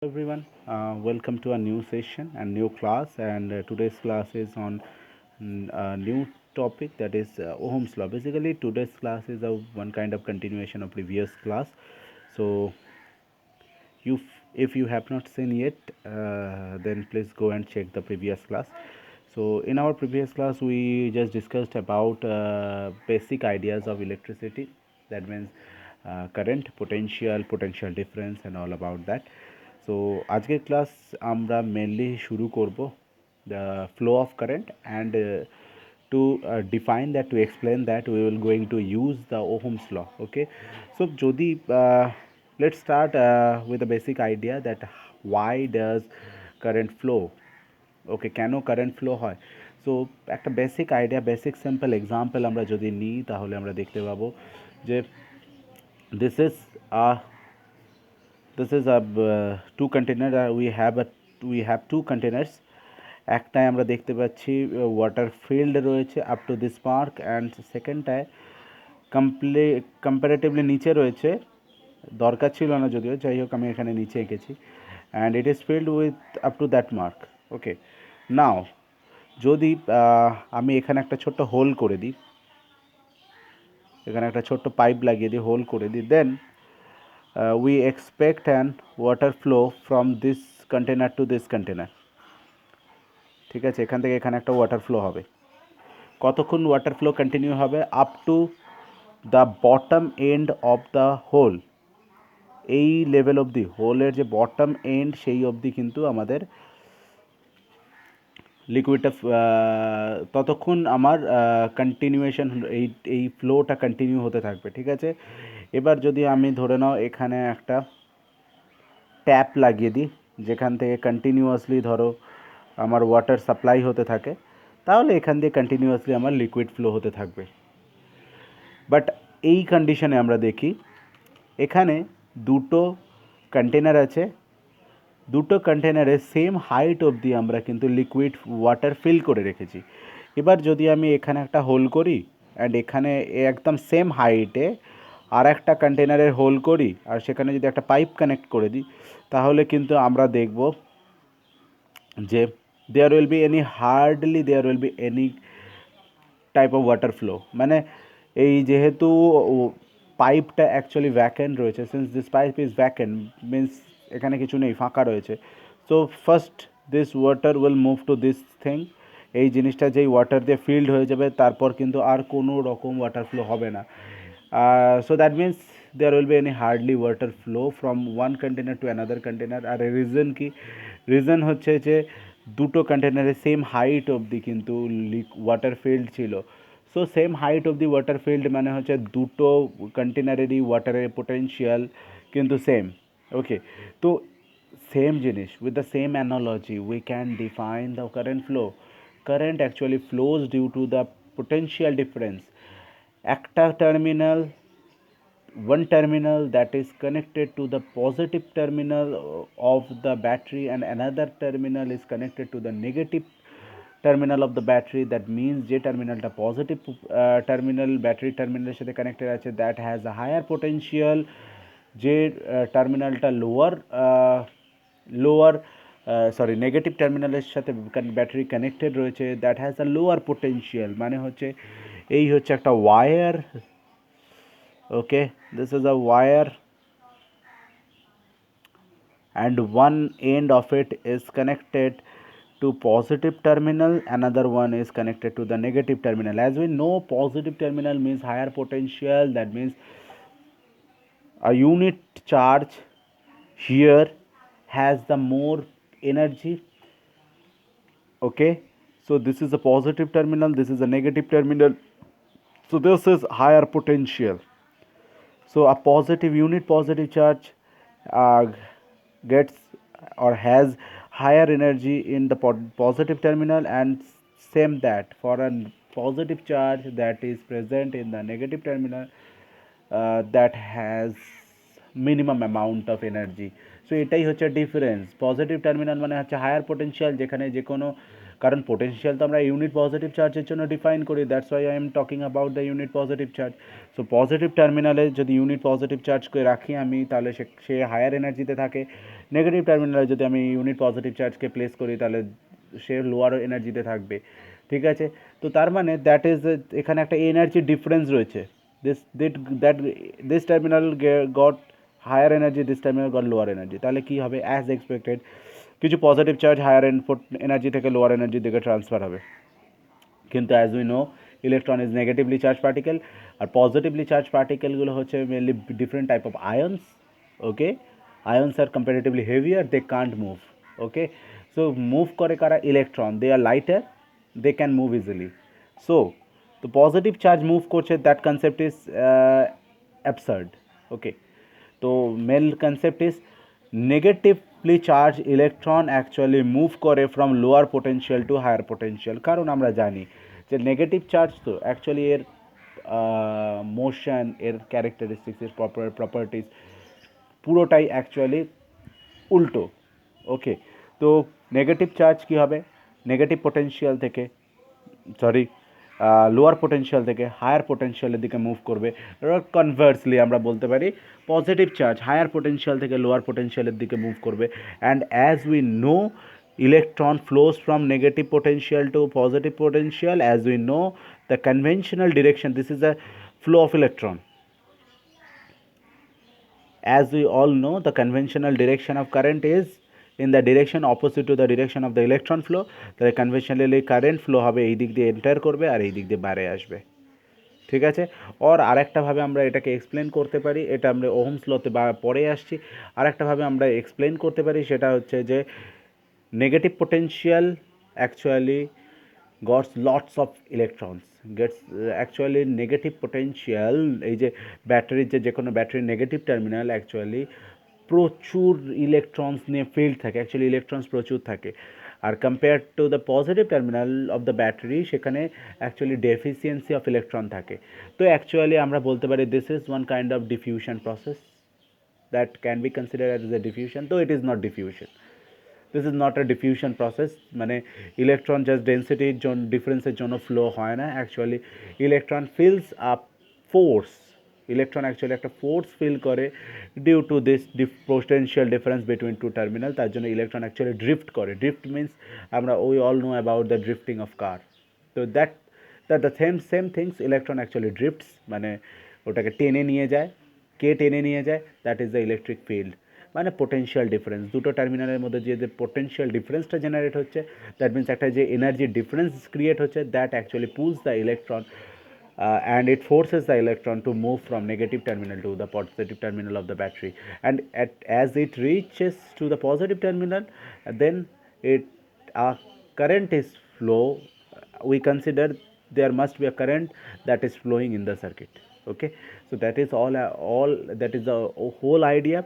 Everyone, welcome to a new session and new class. And today's class is on a new topic, that is Ohm's law. Basically, today's class is a one kind of continuation of previous class. So, you, if you have not seen yet, then please go and check the previous class. So, in our previous class, we just discussed about basic ideas of electricity. That means current, potential difference, and all about that. So আজকের class আমরা mainly শুরু করব the flow of current, and to define that, to explain that, we will going to use the Ohm's law. Okay, so যদি let's start with a basic idea that why does current flow. ওকে, কেন current flow হয়? So একটা basic idea, basic simple example আমরা যদি নিই, তাহলে আমরা দেখতে পাবো যে this is two container, we have two containers. একটায় আমরা দেখতে পাচ্ছি ওয়াটার ফিল্ড রয়েছে up to this mark, and সেকেন্ডটায় কম্পারেটিভলি নিচে রয়েছে, দরকার ছিল না যদিও, যাই হোক আমি এখানে নিচে এঁকেছি, and it is filled with up to that mark. Okay, now যদি আমি এখানে একটা ছোট্ট হোল করে দিই, এখানে একটা ছোট্ট পাইপ লাগিয়ে দিই, হোল করে দিই, দেন we expect an water flow from this container to this container. ঠিক আছে, এখান থেকে এখানে একটা ওয়াটার ফ্লো হবে। কতক্ষণ ওয়াটার ফ্লো কন্টিনিউ হবে? Up to the bottom end of the hole. এই লেভেল অবধি, হোলের যে বটম এন্ড সেই অবধি কিন্তু আমাদের লিকুইডটা, ততক্ষণ আমার কন্টিনিউয়েশন, এই ফ্লোটা কন্টিনিউ হতে থাকবে। ঠিক আছে, এবার যদি আমি ধরে নাও এখানে একটা ট্যাপ লাগিয়ে দিই, যেখান থেকে কন্টিনিউয়াসলি ধরো আমার ওয়াটার সাপ্লাই হতে থাকে, তাহলে এখান দিয়ে কন্টিনিউয়াসলি আমার লিকুইড ফ্লো হতে থাকবে। বাট এই কন্ডিশনে আমরা দেখি এখানে দুটো কন্টেনার আছে, দুটো কন্টেনারে সেম হাইট অবধি আমরা কিন্তু লিকুইড ওয়াটার ফিল করে রেখেছি। এবার যদি আমি এখানে একটা হোল করি, অ্যান্ড এখানে একদম সেম হাইটে আর একটা কন্টেনারের হোল করি, আর সেখানে যদি একটা পাইপ কানেক্ট করে দিই, তাহলে কিন্তু আমরা দেখব যে there will be any type of water flow. মানে এই যেহেতু পাইপটা অ্যাকচুয়ালি ভ্যাকেন্ট রয়েছে, since this pipe is vacant means এখানে কিছু নেই, ফাঁকা রয়েছে। So first this water will move to this thing. এই জিনিসটা যেই ওয়াটার দিয়ে ফিল্ড হয়ে যাবে, তারপর কিন্তু আর কোনো রকম ওয়াটার ফ্লো হবে না। So that means there will be any hardly water flow from one container to another container. আর রিজন কি? রিজন হচ্ছে যে দুটো কন্টেনারে সেম হাইট অবধি কিন্তু ওয়াটার ফিল্ড ছিল। So same height of the water filled মানে হচ্ছে দুটো কন্টেনারেরই ওয়াটারের পোটেন্সিয়াল কিন্তু সেম। ওকে, তো সেম জিনিস, with the same analogy we can define the current flow. Current actually flows due to the potential difference. একটা terminal, one terminal that is connected to the positive terminal of the battery, and another terminal is connected to the negative terminal of the battery. That means যে টার্মিনালটা positive terminal, battery টার্মিনালের সাথে connected আছে, that has a higher potential. যে টার্মিনালটা lower sorry negative টার্মিনালের সাথে battery connected রয়েছে, that has a lower potential. মানে হচ্ছে এই হচ্ছে একটা wire. Okay, this is a wire, and one end of it is connected to positive terminal, another one is connected to the negative terminal. As we know, positive terminal means higher potential. That means a unit charge here has the more energy. Okay, so this is a positive terminal, this is a negative terminal, so this is higher potential. So a positive unit positive charge uh, gets or has higher energy in the positive terminal, and same that for a positive charge that is present in the negative terminal, that has minimum amount of energy. So এটাই হচ্ছে difference. Positive terminal মানে হচ্ছে higher potential, যেখানে যে কোনো কারণ potential তো আমরা ইউনিট পজিটিভ চার্জের জন্য ডিফাইন করি, that's why I am talking about the unit positive charge. So positive টার্মিনালে যদি ইউনিট পজিটিভ চার্জকে রাখি আমি, তাহলে সে হায়ার এনার্জিতে থাকে। নেগেটিভ টার্মিনালে যদি আমি ইউনিট পজিটিভ চার্জকে প্লেস করি তাহলে সে লোয়ার এনার্জিতে থাকবে, ঠিক আছে। তো তার মানে দ্যাট ইজ, এখানে একটা এনার্জি ডিফারেন্স রয়েছে। That this terminal got higher energy, this terminal got lower energy. তাহলে কী হবে, অ্যাজ এক্সপেক্টেড কিছু পজিটিভ চার্জ হায়ার এনার্জি থেকে লোয়ার এনার্জির দিকে ট্রান্সফার হবে। কিন্তু as we know electron is negatively charge particle, আর পজিটিভলি চার্জ পার্টিকেলগুলো হচ্ছে mainly different type of ions. Okay, ions are comparatively heavier, they can't move. Okay, so move করে কারা, electron, they are lighter, they can move easily. So তো positive charge move করছে, that concept is absurd. Okay, তো main concept is negatively charge electron actually move করে from lower potential to higher potential. কারণ আমরা জানি যে negative charge তো actually এর মোশন, এর ক্যারেক্টারিস্টিক্স, এর প্রপার্টিস পুরোটাই অ্যাকচুয়ালি উল্টো। ওকে, তো নেগেটিভ চার্জ কী হবে, নেগেটিভ পোটেনশিয়াল থেকে, সরি, লোয়ার পোটেনশিয়াল থেকে হায়ার পোটেনশিয়ালের দিকে মুভ করবে। কনভার্সলি আমরা বলতে পারি পজিটিভ চার্জ হায়ার পোটেনশিয়াল থেকে লোয়ার পোটেনশিয়ালের দিকে মুভ করবে। And as we no electron flows from negative potential to positive potential, as we know the conventional direction, this is the flow of electron. As we all know, the conventional direction of current is in the direction opposite to the direction of the electron flow. তাহলে conventionally current flow হবে এই দিক দিয়ে enter করবে আর এই দিক দিয়ে বাইরে আসবে, ঠিক আছে। আর আরেকটাভাবে আমরা এটাকে এক্সপ্লেন করতে পারি, এটা আমরা ওহমস লতে বা পরে আসছি, আরেকটাভাবে আমরা এক্সপ্লেন করতে পারি, সেটা হচ্ছে যে negative potential actually got lots of electrons, gets actually negative potential, এই যে ব্যাটারির যে কোনো ব্যাটারির নেগেটিভ টার্মিনাল অ্যাকচুয়ালি প্রচুর ইলেকট্রনস নিয়ে ফিল্ড থাকে, অ্যাকচুয়ালি ইলেকট্রনস প্রচুর থাকে। আর compare to the positive terminal of the battery সেখানে অ্যাকচুয়ালি ডেফিসিয়েন্সি অফ ইলেকট্রন থাকে। তো অ্যাকচুয়ালি আমরা বলতে পারি this is one kind of diffusion process that can be considered as a diffusion, তো it is not diffusion, this is not a diffusion process. মানে electron just ডেন্সিটির জন্য ডিফারেন্সের জন্য ফ্লো হয় না, actually electron feels up force, electron actually একটা force feel করে due to this potential difference between two terminal, তার জন্য ইলেকট্রন অ্যাকচুয়ালি ড্রিফট করে। ড্রিফট মিনস আমরা we all know about the drifting of car, তো that the same things, electron actually drifts, মানে ওটাকে টেনে নিয়ে যায়। কে টেনে নিয়ে যায়, that is the electric field, মানে পোটেনশিয়াল ডিফারেন্স। দুটো টার্মিনালের মধ্যে যে পোটেনশিয়াল ডিফারেন্সটা জেনারেট হচ্ছে, দ্যাট মিনস একটা যে এনার্জি ডিফারেন্স ক্রিয়েট হচ্ছে, that actually pools the electron and it forces the electron to move from negative terminal to the positive terminal of the battery, and as it reaches to the positive terminal, then it current is flow, we consider there must be a current that is flowing in the circuit. Okay, so that is all that is the whole idea.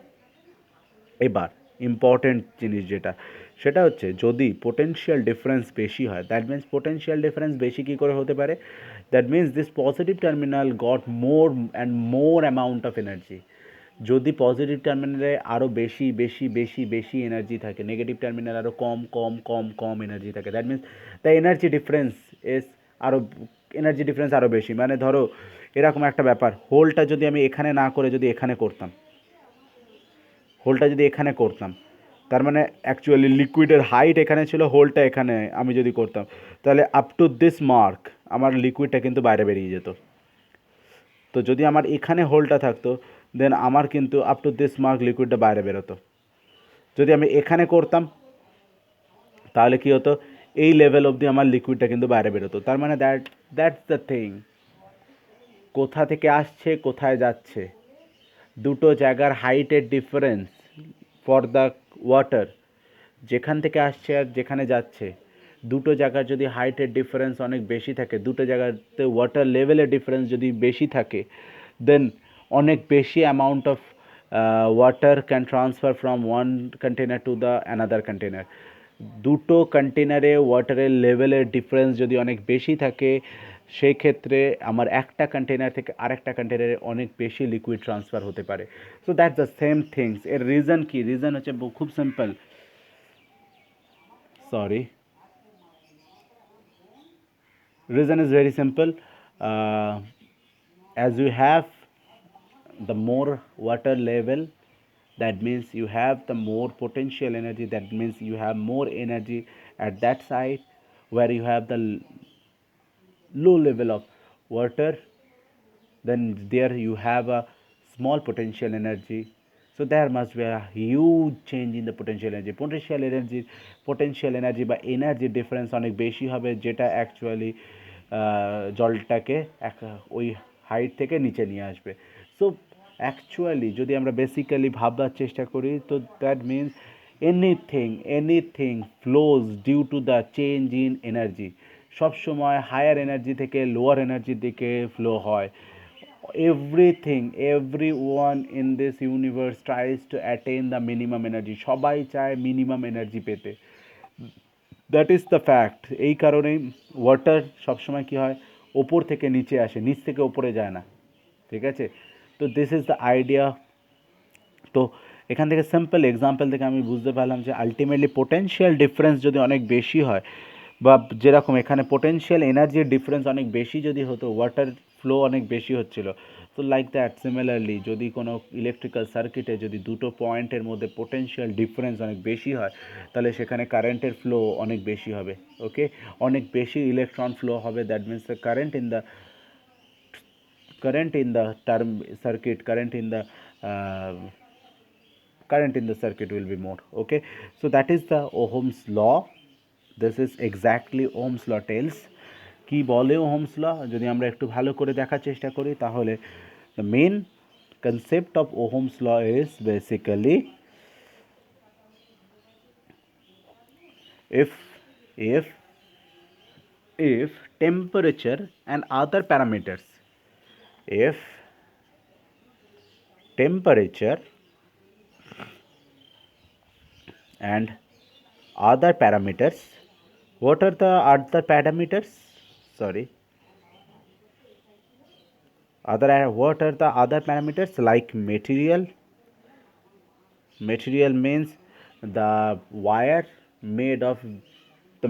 এবার important জিনিস যেটা, সেটা হচ্ছে যদি potential difference বেশি হয়, that means potential difference বেশি কী করে হতে পারে, that means this positive terminal goat more and more amount of energy. যদি পজিটিভ টার্মিনালে আরও বেশি বেশি বেশি বেশি এনার্জি থাকে, নেগেটিভ টার্মিনাল আরও কম কম কম কম এনার্জি থাকে, that means the energy difference is আরও, এনার্জি ডিফারেন্স আরও বেশি। মানে ধরো এরকম একটা ব্যাপার, হোলটা যদি আমি এখানে না করে যদি এখানে করতাম, হোলটা যদি এখানে করতাম, তার মানে অ্যাকচুয়ালি লিকুইডের হাইট এখানে ছিল, হোলটা এখানে আমি যদি করতাম, তাহলে আপ টু দিস মার্ক আমার লিকুইডটা কিন্তু বাইরে বেরিয়ে যেত। তো যদি আমার এখানে হোলটা থাকতো, দেন আমার কিন্তু আপ টু দিস মার্ক লিকুইডটা বাইরে বেরোতো। যদি আমি এখানে করতাম তাহলে কী হতো, এই লেভেল অবধি আমার লিকুইডটা কিন্তু বাইরে বেরোতো। তার মানে দ্যাটস দ্য থিং, কোথা থেকে আসছে কোথায় যাচ্ছে, দুটো জায়গার হাইটের ডিফারেন্স ফর দ্য ওয়াটার, যেখান থেকে আসছে আর যেখানে যাচ্ছে, দুটো জায়গার যদি হাইটের ডিফারেন্স অনেক বেশি থাকে, দুটো জায়গাতে ওয়াটার লেভেলের ডিফারেন্স যদি বেশি থাকে, দেন অনেক বেশি amount of water can transfer from one container to the another container. দুটো কন্টেনারে ওয়াটারের লেভেলের ডিফারেন্স যদি অনেক বেশি থাকে, সেই ক্ষেত্রে আমার একটা কন্টেনার থেকে আরেকটা কন্টেনারে অনেক বেশি লিকুইড ট্রান্সফার হতে পারে। So that's the same things. এর রিজন কি, রিজন হচ্ছে খুব simple, sorry, Reason is very simple. uh, as you have the more water level, that means you have the more potential energy, that means you have more energy at that side. Where you have the low level of water, then there you have a small potential energy. So there must be a huge change in the potential energy বা energy difference অনেক বেশি হবে, যেটা actually জলটাকে ওই height থেকে নিচে নিয়ে আসবে। সো অ্যাকচুয়ালি যদি আমরা বেসিক্যালি ভাববার চেষ্টা করি, তো that means anything flows due to the change in energy. সবসময় হায়ার এনার্জি থেকে লোয়ার এনার্জির দিকে ফ্লো হয়। everyone in this universe tries to attain the minimum energy, সবাই চায় মিনিমাম এনার্জি পেতে। That is the fact. এই কারণেই ওয়াটার সবসময় কী হয়, ওপর থেকে নিচে আসে, নিচ থেকে ওপরে যায় না। ঠিক আছে, তো দিস ইজ দ্য আইডিয়া। তো এখান থেকে সিম্পল এক্সাম্পল থেকে আমি বুঝতে পারলাম যে আলটিমেটলি পোটেনশিয়াল ডিফারেন্স যদি অনেক বেশি হয়, বা যেরকম এখানে পোটেনশিয়াল এনার্জির ডিফারেন্স অনেক বেশি যদি হতো, ওয়াটার ফ্লো অনেক বেশি হচ্ছিল, তো লাইক দ্যাট সিমিলারলি যদি কোনো ইলেকট্রিক্যাল সার্কিটে যদি দুটো পয়েন্টের মধ্যে পোটেনশিয়াল ডিফারেন্স অনেক বেশি হয়, তাহলে সেখানে কারেন্টের ফ্লো অনেক বেশি হবে। ওকে, অনেক বেশি ইলেকট্রন ফ্লো হবে। That means the current in the term circuit current in the circuit will be more. Okay, so that is the Ohm's law. This is exactly Ohm's law tells. কি বলে Ohm's law যদি আমরা একটু ভালো করে দেখার চেষ্টা করি, তাহলে the main concept of Ohm's law is basically if if if temperature and other parameters, if temperature and other parameters, what are the other parameters, sorry, what are the other parameters? Like material means the wire made of the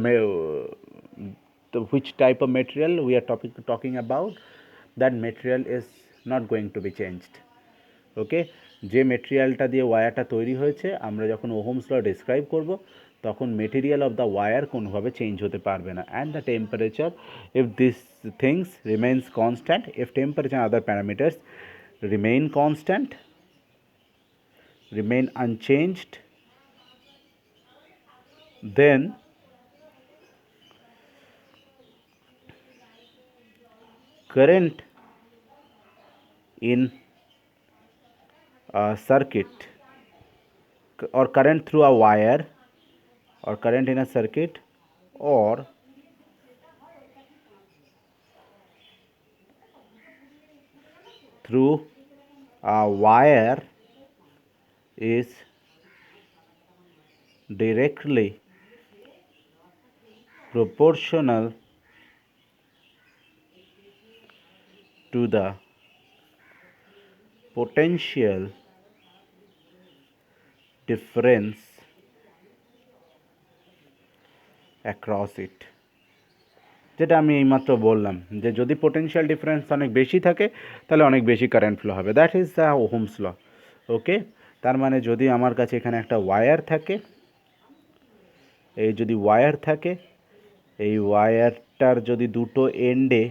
which type of material we are talking about, that material is not going to be changed. ওকে, যে মেটেরিয়ালটা দিয়ে ওয়্যারটা তৈরি হয়েছে, আমরা যখন Ohm's law describe করব, তখন material of the wire কোনোভাবে change হতে পারবে না। And the temperature, if this things remains constant, if temperature other parameters remain unchanged, then current in a circuit or current through a wire or current in a circuit or through a wire is directly proportional to the potential difference across it, যেটা আমি এইমাত্র বললাম, যে যদি potential difference অনেক বেশি থাকে, তাহলে অনেক বেশি কারেন্ট ফ্লো হবে। That is the Ohm's law. ওকে, তার মানে যদি আমার কাছে এখানে একটা ওয়্যার থাকে, এই যদি ওয়্যার থাকে, এই ওয়্যারটার যদি দুটো এন্ডে,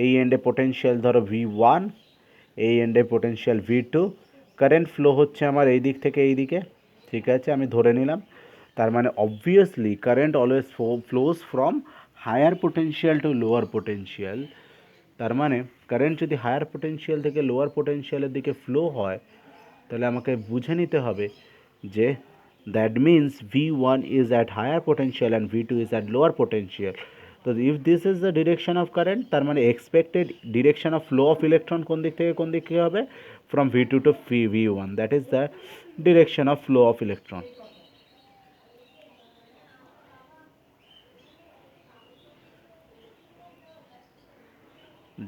এই এন্ডে পোটেনশিয়াল ধরো V1, এই এন্ডে পোটেনশিয়াল V2, কারেন্ট ফ্লো হচ্ছে আমার এই দিক থেকে এই দিকে, ঠিক আছে, আমি ধরে নিলাম। তার মানে obviously current always flows from higher potential to lower potential. তার মানে কারেন্ট যদি হায়ার পোটেনশিয়াল থেকে লোয়ার পোটেনশিয়ালের দিকে ফ্লো হয়, তাহলে আমাকে বুঝে নিতে হবে যে that means V1 is at higher potential and V2 is at lower potential. So if this is the direction of current, তার মানে expected direction of flow of electron কোন দিক থেকে কোন দিকে হবে, from V2 to V1, that is the direction of flow of electron.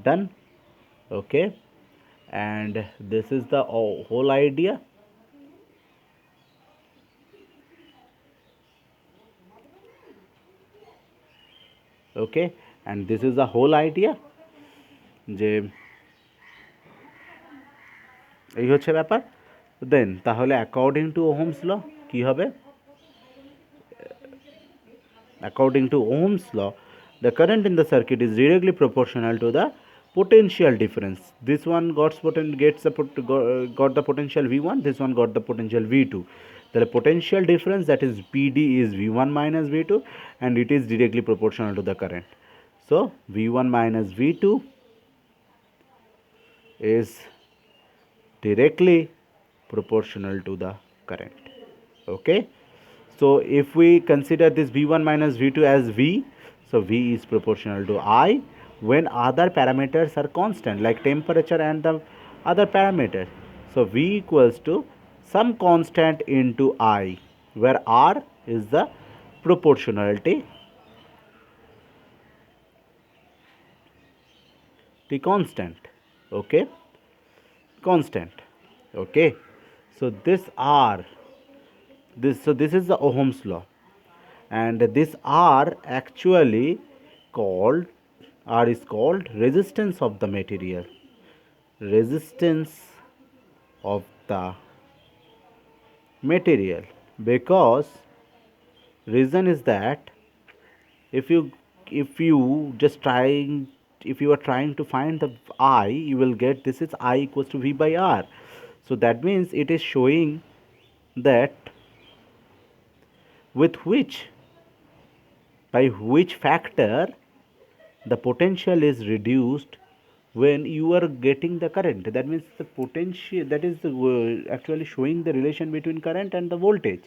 Done. Okay, and this is the whole idea. Okay, and this is the whole idea, যে এই হচ্ছে ব্যাপার। দেন তাহলে অ্যাকর্ডিং টু ওহমস ল কী হবে? According to Ohm's law, the current in the circuit is directly proportional to the potential difference. This one got the potential V1, this one got the potential V2. The potential difference, that is PD, is V1 minus V2, and it is directly proportional to the current. So V1 minus V2 is directly proportional to the current. Okay, so if we consider this V1 minus V2 as V, so V is proportional to I when other parameters are constant like temperature and the other parameters. So V equals to some constant into I, where R is the proportionality constant. Okay, constant. Okay, so this R, this is the Ohm's law, and this R actually called, R is called resistance of the material, resistance of the material, because reason is that if you just trying, if you are trying to find the I, you will get this is I equals to V by R. So that means it is showing that with which, by which factor the potential is reduced when you are getting the current. That means the potential, that is the actually showing the relation between current and the voltage.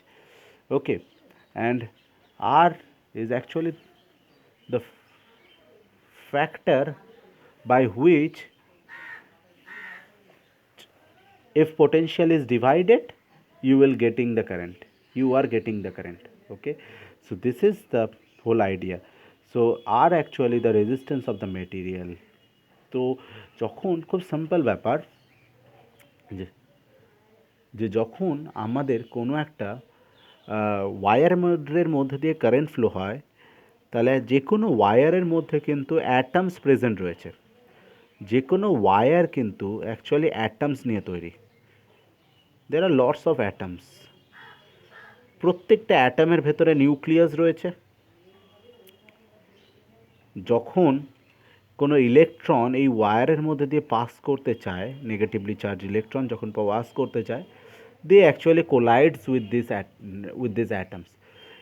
Okay, and R is actually the factor by which, if potential is divided, you will getting the current, you are getting the current. Okay, so this is the whole idea. So R actually the resistance of the material. তো যখন খুব simple ব্যাপার, যে যে যখন আমাদের কোনো একটা ওয়্যারের মধ্যে দিয়ে কারেন্ট ফ্লো হয়, তাহলে যে কোনো ওয়্যারের মধ্যে কিন্তু অ্যাটমস প্রেজেন্ট রয়েছে। যে কোনো ওয়্যার কিন্তু অ্যাকচুয়ালি অ্যাটমস নিয়ে তৈরি। দের আর লটস অফ অ্যাটমস। প্রত্যেকটা অ্যাটমের ভেতরে নিউক্লিয়াস রয়েছে। যখন কোনো ইলেকট্রন এই ওয়্যারের মধ্যে দিয়ে পাস করতে চায়, নেগেটিভলি চার্জ ইলেকট্রন যখন পাস করতে চায়, they actually collides with this atoms.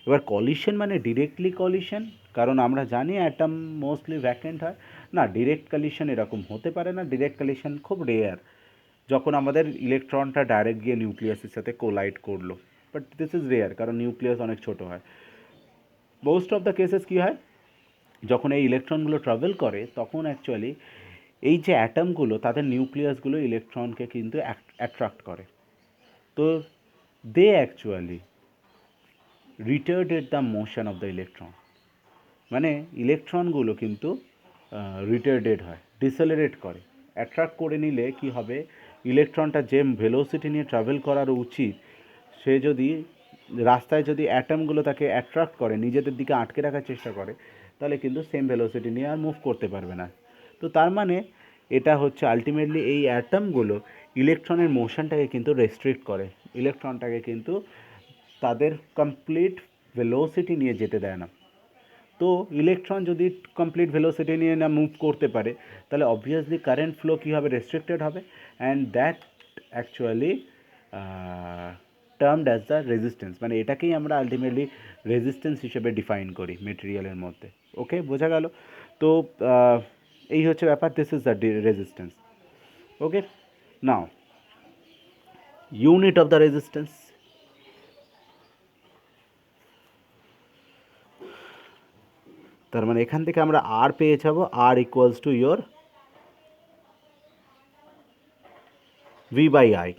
এবার কলিশন মানে ডিরেক্টলি কলিশন, কারণ আমরা জানি অ্যাটম মোস্টলি ভ্যাকেন্ট হয় না। ডিরেক্ট কলিশন এরকম হতে পারে না, ডিরেক্ট কলিশন খুব রেয়ার, যখন আমাদের ইলেকট্রনটা ডাইরেক্ট গিয়ে নিউক্লিয়াসের সাথে কোলাইড করলো, বাট দিস ইজ রেয়ার কারণ নিউক্লিয়াস অনেক ছোটো হয়। মোস্ট অফ দ্য কেসেস কী হয়, যখন এই ইলেকট্রনগুলো ট্রাভেল করে তখন অ্যাকচুয়ালি এই যে অ্যাটমগুলো তাদের নিউক্লিয়াসগুলো ইলেকট্রনকে কিন্তু অ্যাট্রাক্ট করে। তো they actually retarded the motion of the electron, মানে ইলেকট্রনগুলো কিন্তু রিটার্ডেড হয়, ডিসেলারেট করে। অ্যাট্রাক্ট করে নিলে কি হবে, ইলেকট্রনটা যে ভেলোসিটি নিয়ে ট্রাভেল করার উচিত, সে যদি রাস্তায় যদি অ্যাটমগুলো তাকে অ্যাট্রাক্ট করে, নিজেদের দিকে আটকে রাখার চেষ্টা করে, তাহলে কিন্তু সেম ভেলোসিটি নিয়ে আর মুভ করতে পারবে না। তো তার মানে এটা হচ্ছে আলটিমেটলি এই অ্যাটমগুলো ইলেকট্রনের মোশনটাকে কিন্তু রেস্ট্রিক্ট করে, ইলেকট্রনটাকে কিন্তু তাদের কমপ্লিট ভেলোসিটি নিয়ে যেতে দেয় না। তো ইলেকট্রন যদি কমপ্লিট ভেলোসিটি নিয়ে না মুভ করতে পারে, তাহলে অবভিয়াসলি কারেন্ট ফ্লো কী হবে, রেস্ট্রিক্টেড হবে, and that actually termed as the resistance. মানে এটাকেই আমরা আলটিমেটলি রেজিস্ট্যান্স হিসেবে ডিফাইন করি মেটেরিয়ালের মধ্যে। ওকে, বোঝা গেল? তো এই হচ্ছে ব্যাপার, this is the resistance. Okay, now unit of the resistance. তার মানে এখান থেকে আমরা আর পেয়ে যাবো, R equals to your V by I.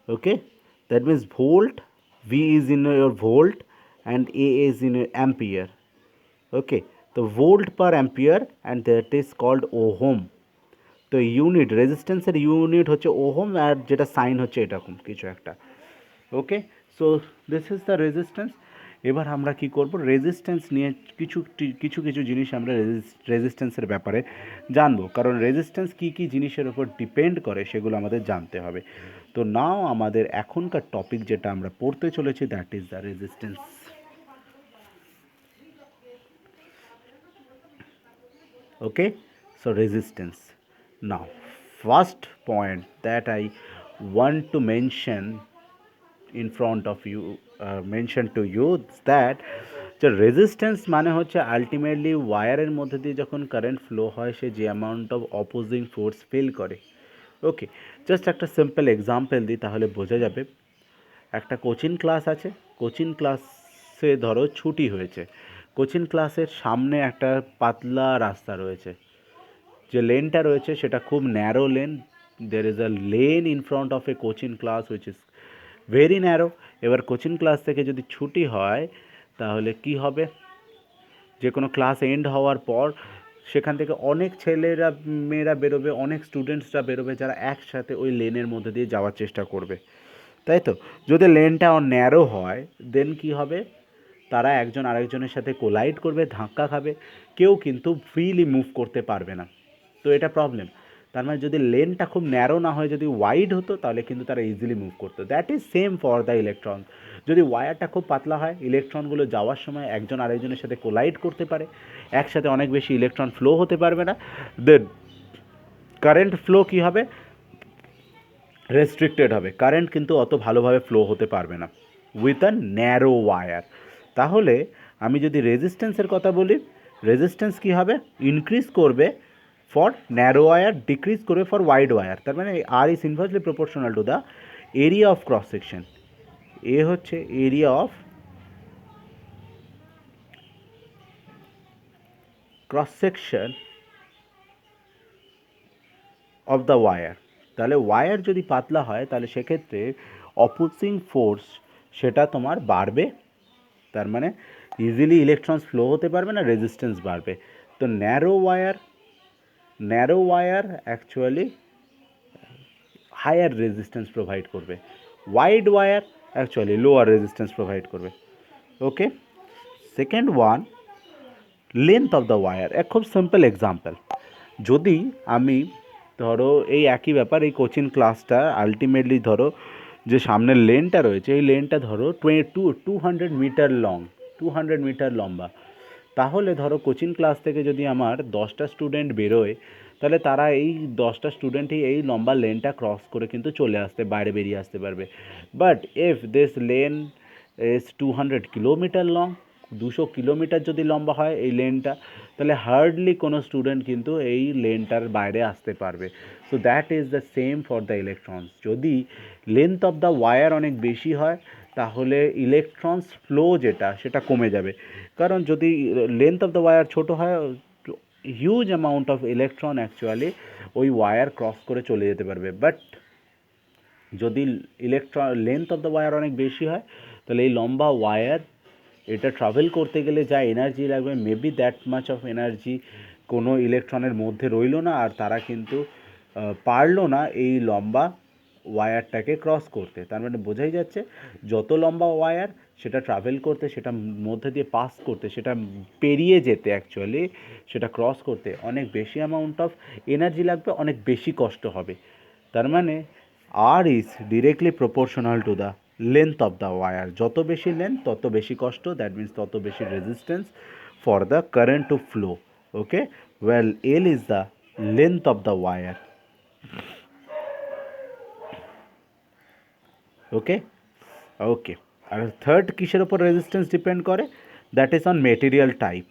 Okay, that means volt, V is in your volt and A is in your ampere. Okay, the volt per ampere and that is called ohm. তো unit রেজিস্ট্যান্সের unit হচ্ছে ohm, আর যেটা sign হচ্ছে এরকম কিছু একটা। Okay, so this is the resistance. এবার আমরা কি করব, রেজিস্ট্যান্স নিয়ে কিছু কিছু কিছু জিনিস আমরা রেজিস্ট্যান্সের ব্যাপারে জানবো, কারণ রেজিস্ট্যান্স কী কী জিনিসের উপর ডিপেন্ড করে সেগুলো আমাদের জানতে হবে। তো নাও আমাদের এখনকার টপিক যেটা আমরা পড়তে চলেছি, that is the resistance. Okay, so resistance. Now first point that I want to mention in front of you, mention to you, that যে রেজিস্ট্যান্স মানে হচ্ছে আলটিমেটলি ওয়্যারের মধ্যে দিয়ে যখন কারেন্ট ফ্লো হয় সে যে amount of opposing force feel করে। ওকে, জাস্ট একটা সিম্পল এক্সাম্পল দিই তাহলে বোঝা যাবে। একটা কোচিং ক্লাস আছে, কোচিং ক্লাসে ধরো ছুটি হয়েছে, কোচিং ক্লাসের সামনে একটা পাতলা রাস্তা রয়েছে, যে লেনটা রয়েছে সেটা খুব narrow lane. There is a lane in front of A coaching class which is very narrow. এবার কোচিং ক্লাস থেকে যদি ছুটি হয় তাহলে কি হবে, যে কোনো ক্লাস এন্ড হওয়ার পর সেখান থেকে অনেক ছেলেরা মেয়েরা বেরোবে, অনেক স্টুডেন্টসরা বেরোবে যারা একসাথে ওই লেনের মধ্যে দিয়ে যাওয়ার চেষ্টা করবে, তাই তো? যদি লেনটা ন্যারো হয় দেন কি হবে, তারা একজন আরেকজনের সাথে কোলাইড করবে, ধাক্কা খাবে, কেউ কিন্তু ফ্রিলি মুভ করতে পারবে না। তো এটা প্রবলেম। তার মানে যদি লেনটা খুব ন্যারো না হয়, যদি ওয়াইড হতো তাহলে কিন্তু তারা ইজিলি মুভ করতো। That is same for the electron. যদি ওয়্যারটা খুব পাতলা হয়, ইলেকট্রনগুলো যাওয়ার সময় একজন আরেকজনের সাথে কোলাইড করতে পারে, একসাথে অনেক বেশি ইলেকট্রন ফ্লো হতে পারবে না, দেন কারেন্ট ফ্লো কী হবে, রেস্ট্রিক্টেড হবে, কারেন্ট কিন্তু অত ভালোভাবে ফ্লো হতে পারবে না উইথ আ ন্যারো ওয়্যার। তাহলে আমি যদি রেজিস্ট্যান্সের কথা বলি, রেজিস্ট্যান্স কী হবে, ইনক্রিজ করবে ফর ন্যারো ওয়্যার, ডিক্রিজ করবে ফর ওয়াইড ওয়্যার। তার মানে R is inversely proportional to the area of cross section. A হচ্ছে area of cross section of the wire. তাহলে ওয়্যার যদি পাতলা হয় তাহলে সেক্ষেত্রে অপোজিং ফোর্স সেটা তোমার বাড়বে, তার মানে ইজিলি ইলেকট্রনস ফ্লো হতে পারবে না, রেজিস্ট্যান্স বাড়বে। তো narrow wire actually higher resistance provide করবে, wide wire actually lower resistance provide করবে। Okay, second one, length of the wire. এক খুব সিম্পল এক্সাম্পল, যদি আমি ধরো এই একই ব্যাপার, এই কোচিং ক্লাসটা আলটিমেটলি ধরো যে সামনের লেনটা রয়েছে এই লেনটা ধরো 200 মিটার লং, 200 মিটার লম্বা। তাহলে ধরো কোচিং ক্লাস থেকে যদি আমার 10টা স্টুডেন্ট বেরোয় তাহলে তারা এই 10টা স্টুডেন্টই এই লম্বা লেনটা ক্রস করে কিন্তু চলে আসতে, বাইরে বেরিয়ে আসতে পারবে। But if this lane is 200 kilometre long, 200 kilometre যদি লম্বা হয় এই লেনটা, তাহলে হার্ডলি কোনো স্টুডেন্ট কিন্তু এই লেনটার বাইরে আসতে পারবে। So that is the same for the electrons. যদি লেন্থ অফ দ্য ওয়্যার অনেক বেশি হয় তাহলে ইলেকট্রনস ফ্লো যেটা সেটা কমে যাবে, কারণ যদি লেন্থ অফ দ্য ওয়্যার ছোটো হয়, huge amount of electron actually ওই ওয়্যার ক্রস করে চলে যেতে পারবে। বাট যদি লেন্থ অফ দ্য ওয়্যার অনেক বেশি হয় তাহলে এই লম্বা ওয়্যার এটা ট্রাভেল করতে গেলে যা এনার্জি লাগবে, maybe that much of energy কোনো ইলেকট্রনের মধ্যে রইলো না, আর তারা কিন্তু পারলো না এই লম্বা ওয়্যারটাকে ক্রস করতে। তার মানে বোঝাই যাচ্ছে যত লম্বা ওয়্যার সেটা ট্রাভেল করতে, সেটা মধ্যে দিয়ে পাস করতে, সেটা পেরিয়ে যেতে অ্যাকচুয়ালি সেটা ক্রস করতে অনেক বেশি অ্যামাউন্ট অফ এনার্জি লাগবে, অনেক বেশি কষ্ট হবে। তার মানে R is directly proportional to the length of the wire. যত বেশি লেন্থ তত বেশি কষ্ট, দ্যাট মিন্স তত বেশি resistance for the current to flow. Okay, well L is the length of the wire. Okay okay, আর থার্ড কিসের ওপর রেজিস্ট্যান্স ডিপেন্ড করে, that is on material type.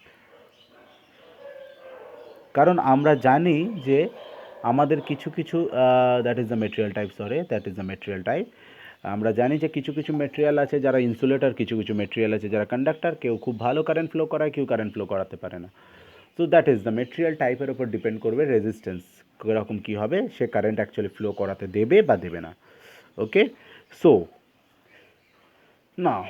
কারণ আমরা জানি যে আমাদের কিছু কিছু that is the material type, that is the material type. আমরা জানি যে কিছু কিছু মেটেরিয়াল আছে যারা ইনসুলেটর, কিছু কিছু মেটেরিয়াল আছে যারা কন্ডাক্টর, কেউ খুব ভালো কারেন্ট ফ্লো করায়, কেউ কারেন্ট ফ্লো করাতে পারে না। So that is the material টাইপের ওপর ডিপেন্ড করবে রেজিস্ট্যান্স কীরকম কী হবে, সে কারেন্ট অ্যাকচুয়ালি ফ্লো করাতে দেবে বা দেবে না। Okay, so now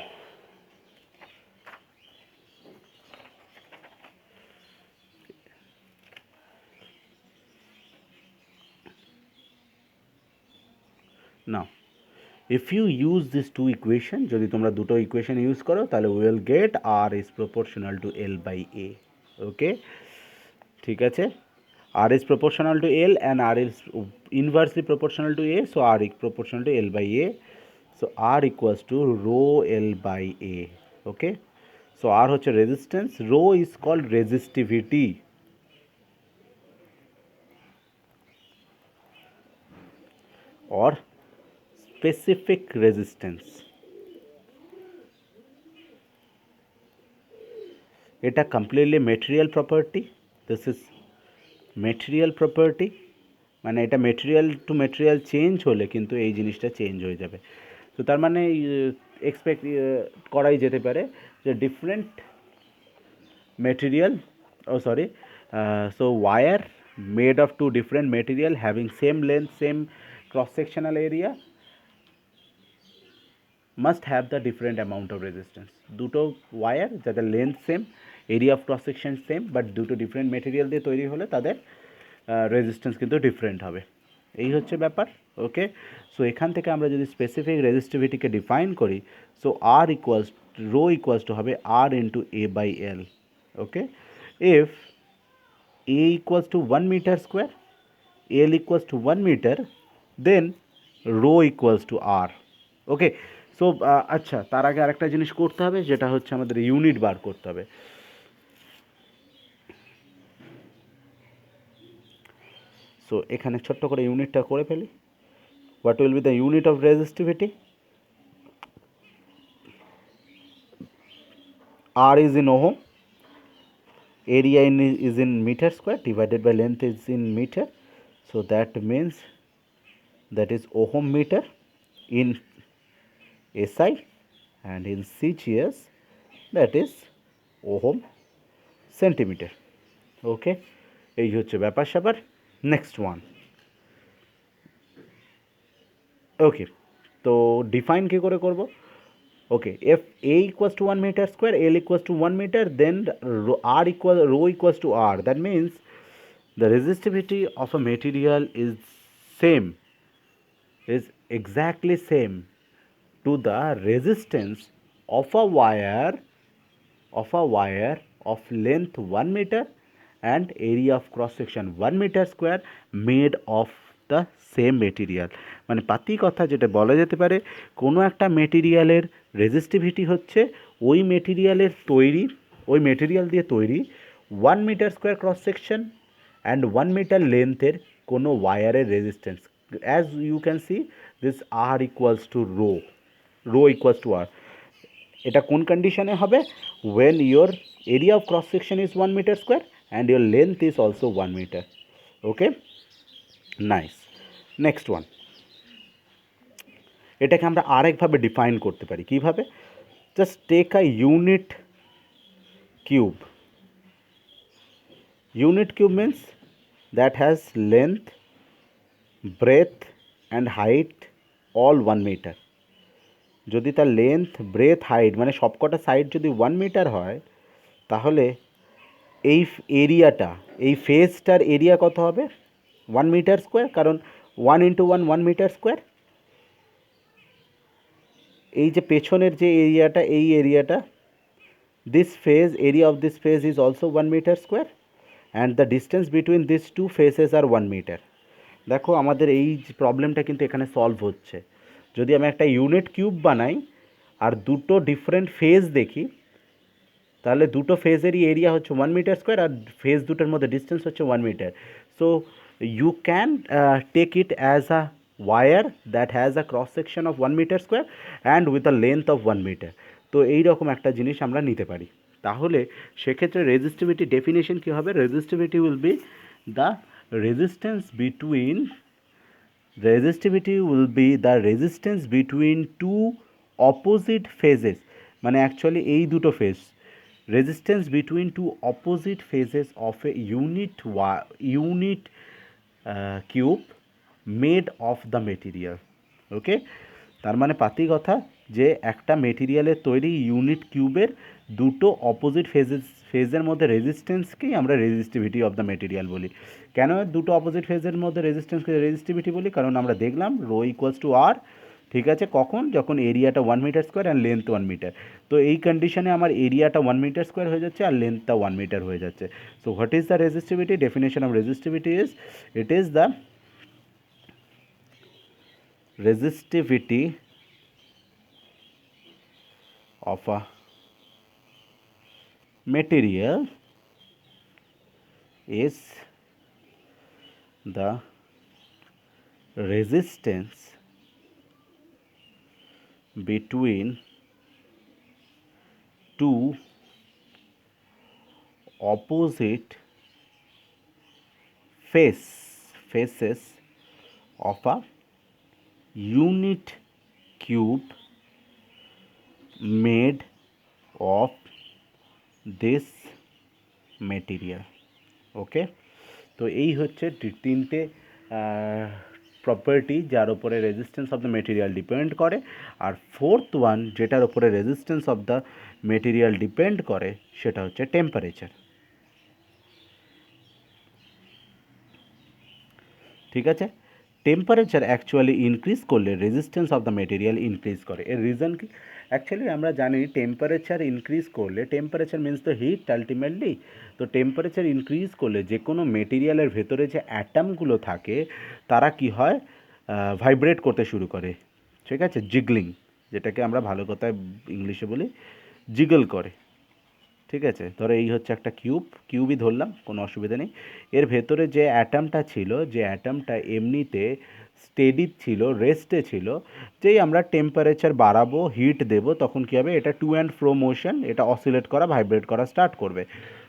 now if you use these two equation, যদি তোমরা দুটো ইকুয়েশন ইউজ করো তাহলে we will get r is proportional to l by a. ওকে, ঠিক আছে, r is proportional to l and r is inversely proportional to a, so r is proportional to l by a, so r equals to rho l by a. Okay, so r হচ্ছে resistance, rho is called resistivity. Or specific resistance. এটা completely material property. This is material property, মানে এটা material two material change হলে কিন্তু এই জিনিসটা change হয়ে যাবে। তো তার মানে এক্সপেক্ট করাই যেতে পারে যে different material, oh sorry, so wire made of two different material having same length, same cross sectional area must have the different amount of resistance. দুটো ওয়্যার যাদের length same, area of cross section same, but দুটো different material দিয়ে তৈরি হলে তাদের resistance কিন্তু different হবে। এই হচ্ছে ব্যাপার। ওকে, সো এখান থেকে আমরা যদি স্পেসিফিক রেজিস্টিভিটিকে ডিফাইন করি, so R equals rho equals to হবে R into A by L. Okay, if A equals to 1 metre square, L equals to 1 metre, then rho equals to R. Okay, so আচ্ছা, তার আগে আরেকটা জিনিস করতে হবে, যেটা হচ্ছে আমাদের ইউনিট বার করতে হবে। সো এখানে ছোট্ট করে ইউনিটটা করে ফেলি। What will be the unit of resistivity? R is in ohm, area is in meter square, divided by length is in meter, so that means that is ohm meter in SI, and in CGS that is ohm centimeter. ওকে, এই হচ্ছে ব্যাপার স্যাপার। Next one. ওকে, তো define কী করে করব? ওকে, if a equals to 1 meter square, l equals to 1 meter, then rho equals to r. That means the resistivity of a material is same, is exactly same to the resistance of a wire of length 1 meter and area of cross section 1 meter square made of the same material. মানে পাতি কথা যেটা বলা যেতে পারে, কোনো একটা মেটেরিয়ালের resistivity হচ্ছে ওই মেটেরিয়ালের তৈরি, ওই মেটেরিয়াল দিয়ে তৈরি 1 metre square cross section and 1 metre লেন্থের কোনো ওয়ায়ারের resistance. As you can see this R equals to rho equals to R. এটা কোন কন্ডিশনে হবে? when your area of cross section is 1 meter square and your length is also 1 meter. Okay, nice. next one, এটাকে আমরা আরেকভাবে define করতে পারি। কিভাবে? Just take a unit cube. Unit cube means that has length, breadth and height all 1 metre. যদি তার length, breadth, height মানে সবকটা side যদি 1 মিটার হয়, তাহলে এই এরিয়াটা, এই ফেজটার এরিয়া কত হবে? 1 মিটার স্কোয়ার, কারণ 1 ইন্টু 1 মিটার স্কোয়ার। এই যে পেছনের যে এরিয়াটা, এই এরিয়াটা, this face, area of this face is also 1 metre square and the distance between this two faces are 1 metre. দেখো আমাদের এই প্রবলেমটা কিন্তু এখানে সলভ হচ্ছে। যদি আমি একটা ইউনিট কিউব বানাই আর দুটো ডিফারেন্ট ফেজ দেখি, তাহলে দুটো ফেজেরই এরিয়া হচ্ছে 1 মিটার স্কোয়ার আর ফেজ দুটোর মধ্যে ডিস্টেন্স হচ্ছে 1 metre. So you can take it as a wire that has a cross section of 1 meter square and with a length of 1 meter. তো এই রকম একটা জিনিস আমরা নিতে পারি। তাহলে সেক্ষেত্রে রেজিস্টিভিটি ডেফিনেশন কী হবে? Resistivity will be the resistance between, resistivity will be the resistance between two opposite phases, মানে অ্যাকচুয়ালি এই দুটো phase, resistance between two opposite phases of a unit cube made of the material. Okay, তার মানে পাতি কথা যে একটা মেটেরিয়ালের তৈরি ইউনিট কিউবের দুটো অপোজিট ফেজের মধ্যে রেজিস্ট্যান্সকেই আমরা রেজিস্টিভিটি অফ দ্য মেটেরিয়াল বলি। কেন দুটো অপোজিট ফেজের মধ্যে রেজিস্ট্যান্সকে রেজিস্টিভিটি বলি? কারণ আমরা দেখলাম রো ইকুয়ালস টু আর, ঠিক আছে, কখন? যখন এরিয়াটা 1 metre square and length 1 metre. তো এই কন্ডিশনে আমার এরিয়াটা 1 মিটার স্কোয়ার হয়ে যাচ্ছে আর লেন্থটা 1 মিটার হয়ে যাচ্ছে। So what is the resistivity? Definition of resistivity is, it is the resistivity of a material is the resistance between two opposite faces of a unit cube made of this material. Okay, তো এই হচ্ছে তিনটে property যার উপরে resistance of the material depend করে। আর fourth one যেটার উপরে resistance of the material depend করে সেটা হচ্ছে টেম্পারেচার। ঠিক আছে, টেম্পারেচার অ্যাকচুয়ালি ইনক্রিজ করলে resistance of the material increase করে। এর রিজন কি? অ্যাকচুয়ালি আমরা জানি টেম্পারেচার ইনক্রিজ করলে, temperature means the heat ultimately. তো টেম্পারেচার ইনক্রিজ করলে যে কোনো মেটেরিয়ালের ভেতরে যে অ্যাটামগুলো থাকে তারা কি হয়, ভাইব্রেট করতে শুরু করে। ঠিক আছে, জিগলিং, যেটাকে আমরা ভালো কথায় ইংলিশে বলি জিগল করে। ঠিক আছে, ধরো এই হচ্ছে একটা কিউবই ধরলাম, কোনো অসুবিধা নেই। এর ভেতরে যে অ্যাটমটা ছিল, যে অ্যাটমটা এমনিতে স্টেডি ছিল, রেস্টে ছিল, যেই আমরা টেম্পারেচার বাড়াবো, হিট দেবো, তখন কী হবে, এটা টু অ্যান্ড ফ্রো মোশন, এটা অসিলেট করা, ভাইব্রেট করা স্টার্ট করবে।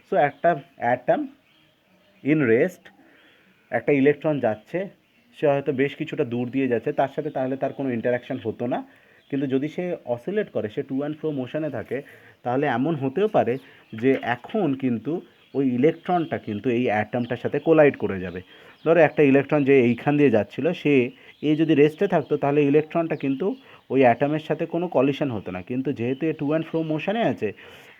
সো একটা অ্যাটম ইন রেস্ট, একটা ইলেকট্রন যাচ্ছে, সে হয়তো বেশ কিছুটা দূর দিয়ে যাচ্ছে, তার সাথে তাহলে তার কোনো ইন্টারাকশান হতো না। কিন্তু যদি সে অসিলেট করে, সে টু অ্যান্ড ফ্রো মোশনে থাকে, তাহলে এমন হতেও পারে যে এখন কিন্তু ওই ইলেকট্রনটা কিন্তু এই অ্যাটমটার সাথে কোলাইড করে যাবে। ধরো একটা ইলেকট্রন যে এইখান দিয়ে যাচ্ছিলো, সে এই যদি রেস্টে থাকতো তাহলে ইলেকট্রনটা কিন্তু ওই অ্যাটমের সাথে কোনো কলিশন হতো না। কিন্তু যেহেতু এ টু অ্যান্ড ফ্রো মোশনে আছে,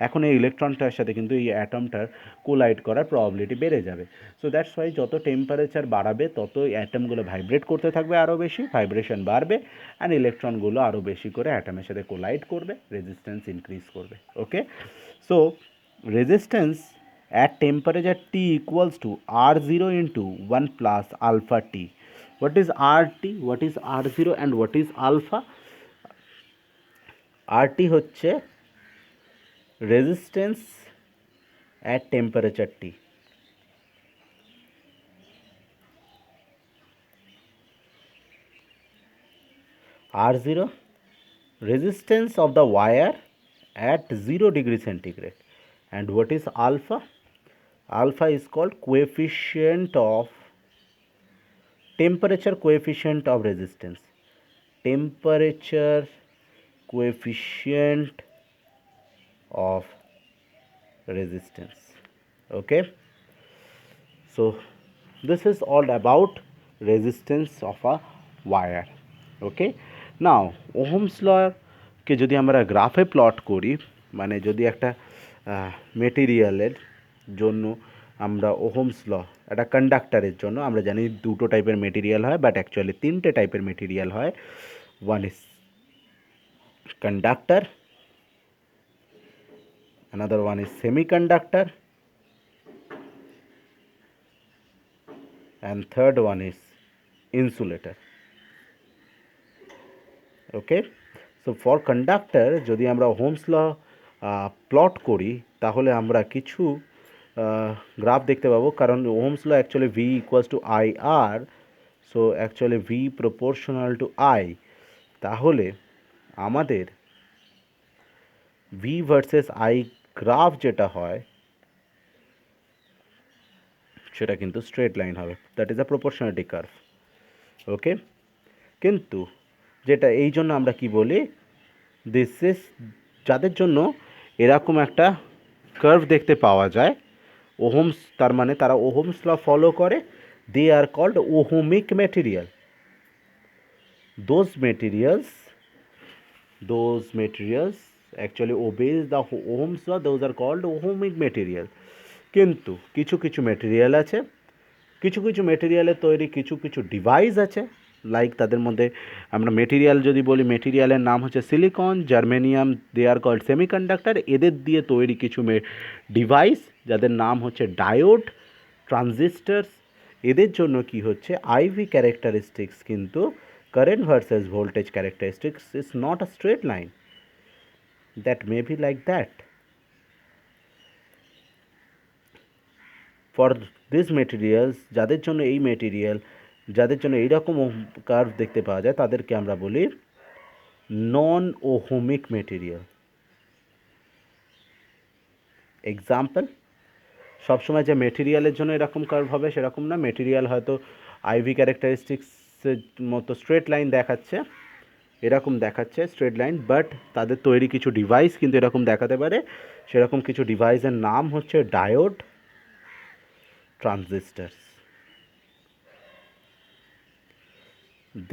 এখন এই ইলেকট্রনটার সাথে কিন্তু এই অ্যাটমটার কোলাইড করার প্রবাবিলিটি বেড়ে যাবে। সো দ্যাটস ওয়াই যত টেম্পারেচার বাড়াবে তত অ্যাটমগুলো ভাইব্রেট করতে থাকবে আরও বেশি, ভাইব্রেশন বাড়বে, অ্যান্ড ইলেকট্রনগুলো আরও বেশি করে অ্যাটমের সাথে কোলাইড করবে, রেজিস্ট্যান্স ইনক্রিজ করবে। Okay, so resistance at temperature T equals to R0 into 1 plus alpha T. What is RT, what is R0 and what is alpha? RT হচ্ছে resistance at temperature T. R0 resistance of the wire at 0 degree centigrade. And what is alpha? Alpha is called coefficient of temperature, coefficient of resistance, temperature coefficient of resistance. Okay, so this is all about resistance of a wire. Okay, now Ohm's law কে যদি আমরা গ্রাফে plot করি, মানে যদি একটা মেটেরিয়ালের জন্য আমরা Ohm's law, একটা কন্ডাক্টারের জন্য আমরা জানি দুটো টাইপের মেটেরিয়াল হয়, বাট অ্যাকচুয়ালি তিনটে টাইপের মেটেরিয়াল হয়। One is conductor, another one is semiconductor, and third one is insulator. Okay, so for conductor যদি আমরা ওহমস ল প্লট করি তাহলে আমরা কিছু গ্রাফ দেখতে পাবো, কারণ Ohm's law actually V equals to I R, so actually V proportional to I. তাহলে আমাদের ভি ভার্সেস আই গ্রাফ যেটা হয় সেটা কিন্তু স্ট্রেট লাইন হবে, that is a proportionality curve. Okay, কিন্তু যেটা এই জন্য আমরা কি বলি, দিস ইজ, যাদের জন্য এরকম একটা কার্ভ দেখতে পাওয়া যায় ওহমস, তার মানে তারা ওহমস ল ফলো করে, they are called ohmic material. those materials actually obeys the Ohm's law, those are called ohmic material. কিন্তু কিছু কিছু মেটেরিয়াল আছে, কিছু কিছু মেটেরিয়ালের তৈরি কিছু কিছু ডিভাইস আছে, লাইক তাদের মধ্যে আমরা মেটেরিয়াল যদি বলি, মেটেরিয়ালের নাম হচ্ছে silicon, germanium, they are called semiconductor. এদের দিয়ে তৈরি কিছু ডিভাইস যাদের নাম হচ্ছে ডায়োড, ট্রানজিস্টার্স। এদের জন্য কি হচ্ছে, আইভি ক্যারেক্টারিস্টিক্স কিন্তু current versus voltage characteristics is not a straight line, that may be like that. For this materials, যাদের জন্য এই মেটেরিয়াল, যাদের জন্য এইরকম কার্ভ দেখতে পাওয়া যায়, তাদেরকে আমরা বলি নন ওহমিক মেটেরিয়াল। এক্সাম্পল, সবসময় যে মেটেরিয়ালের জন্য এরকম কার্ভ হবে সেরকম না। মেটেরিয়াল হয়তো আইভি ক্যারেক্টারিস্টিক্সের মতো স্ট্রেট লাইন দেখাচ্ছে, এরকম দেখাচ্ছে স্ট্রেট লাইন, বাট তাদের তৈরি কিছু ডিভাইস কিন্তু এরকম দেখাতে পারে। সেরকম কিছু ডিভাইসের নাম হচ্ছে diode, ট্রানজিস্টার্স।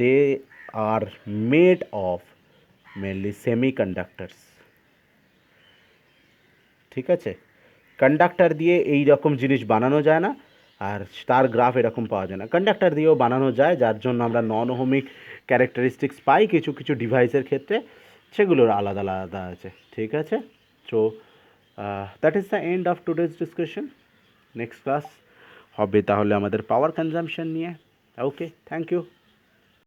They are made of mainly semiconductors, ঠিক আছে। কন্ডাক্টর দিয়ে এই রকম জিনিস বানানো যায় না, আর তার গ্রাফ এরকম পাওয়া যায় না। কন্ডাক্টর দিয়েও বানানো যায়, যার জন্য আমরা নন ওহমিক ক্যারেক্টারিস্টিক্স পাই কিছু কিছু ডিভাইসের ক্ষেত্রে, সেগুলোর আলাদা আলাদা আছে, ঠিক আছে। So that is the end of today's discussion. Next class হবে তাহলে আমাদের পাওয়ার কনজাম্পশন নিয়ে। ওকে, থ্যাংক ইউ।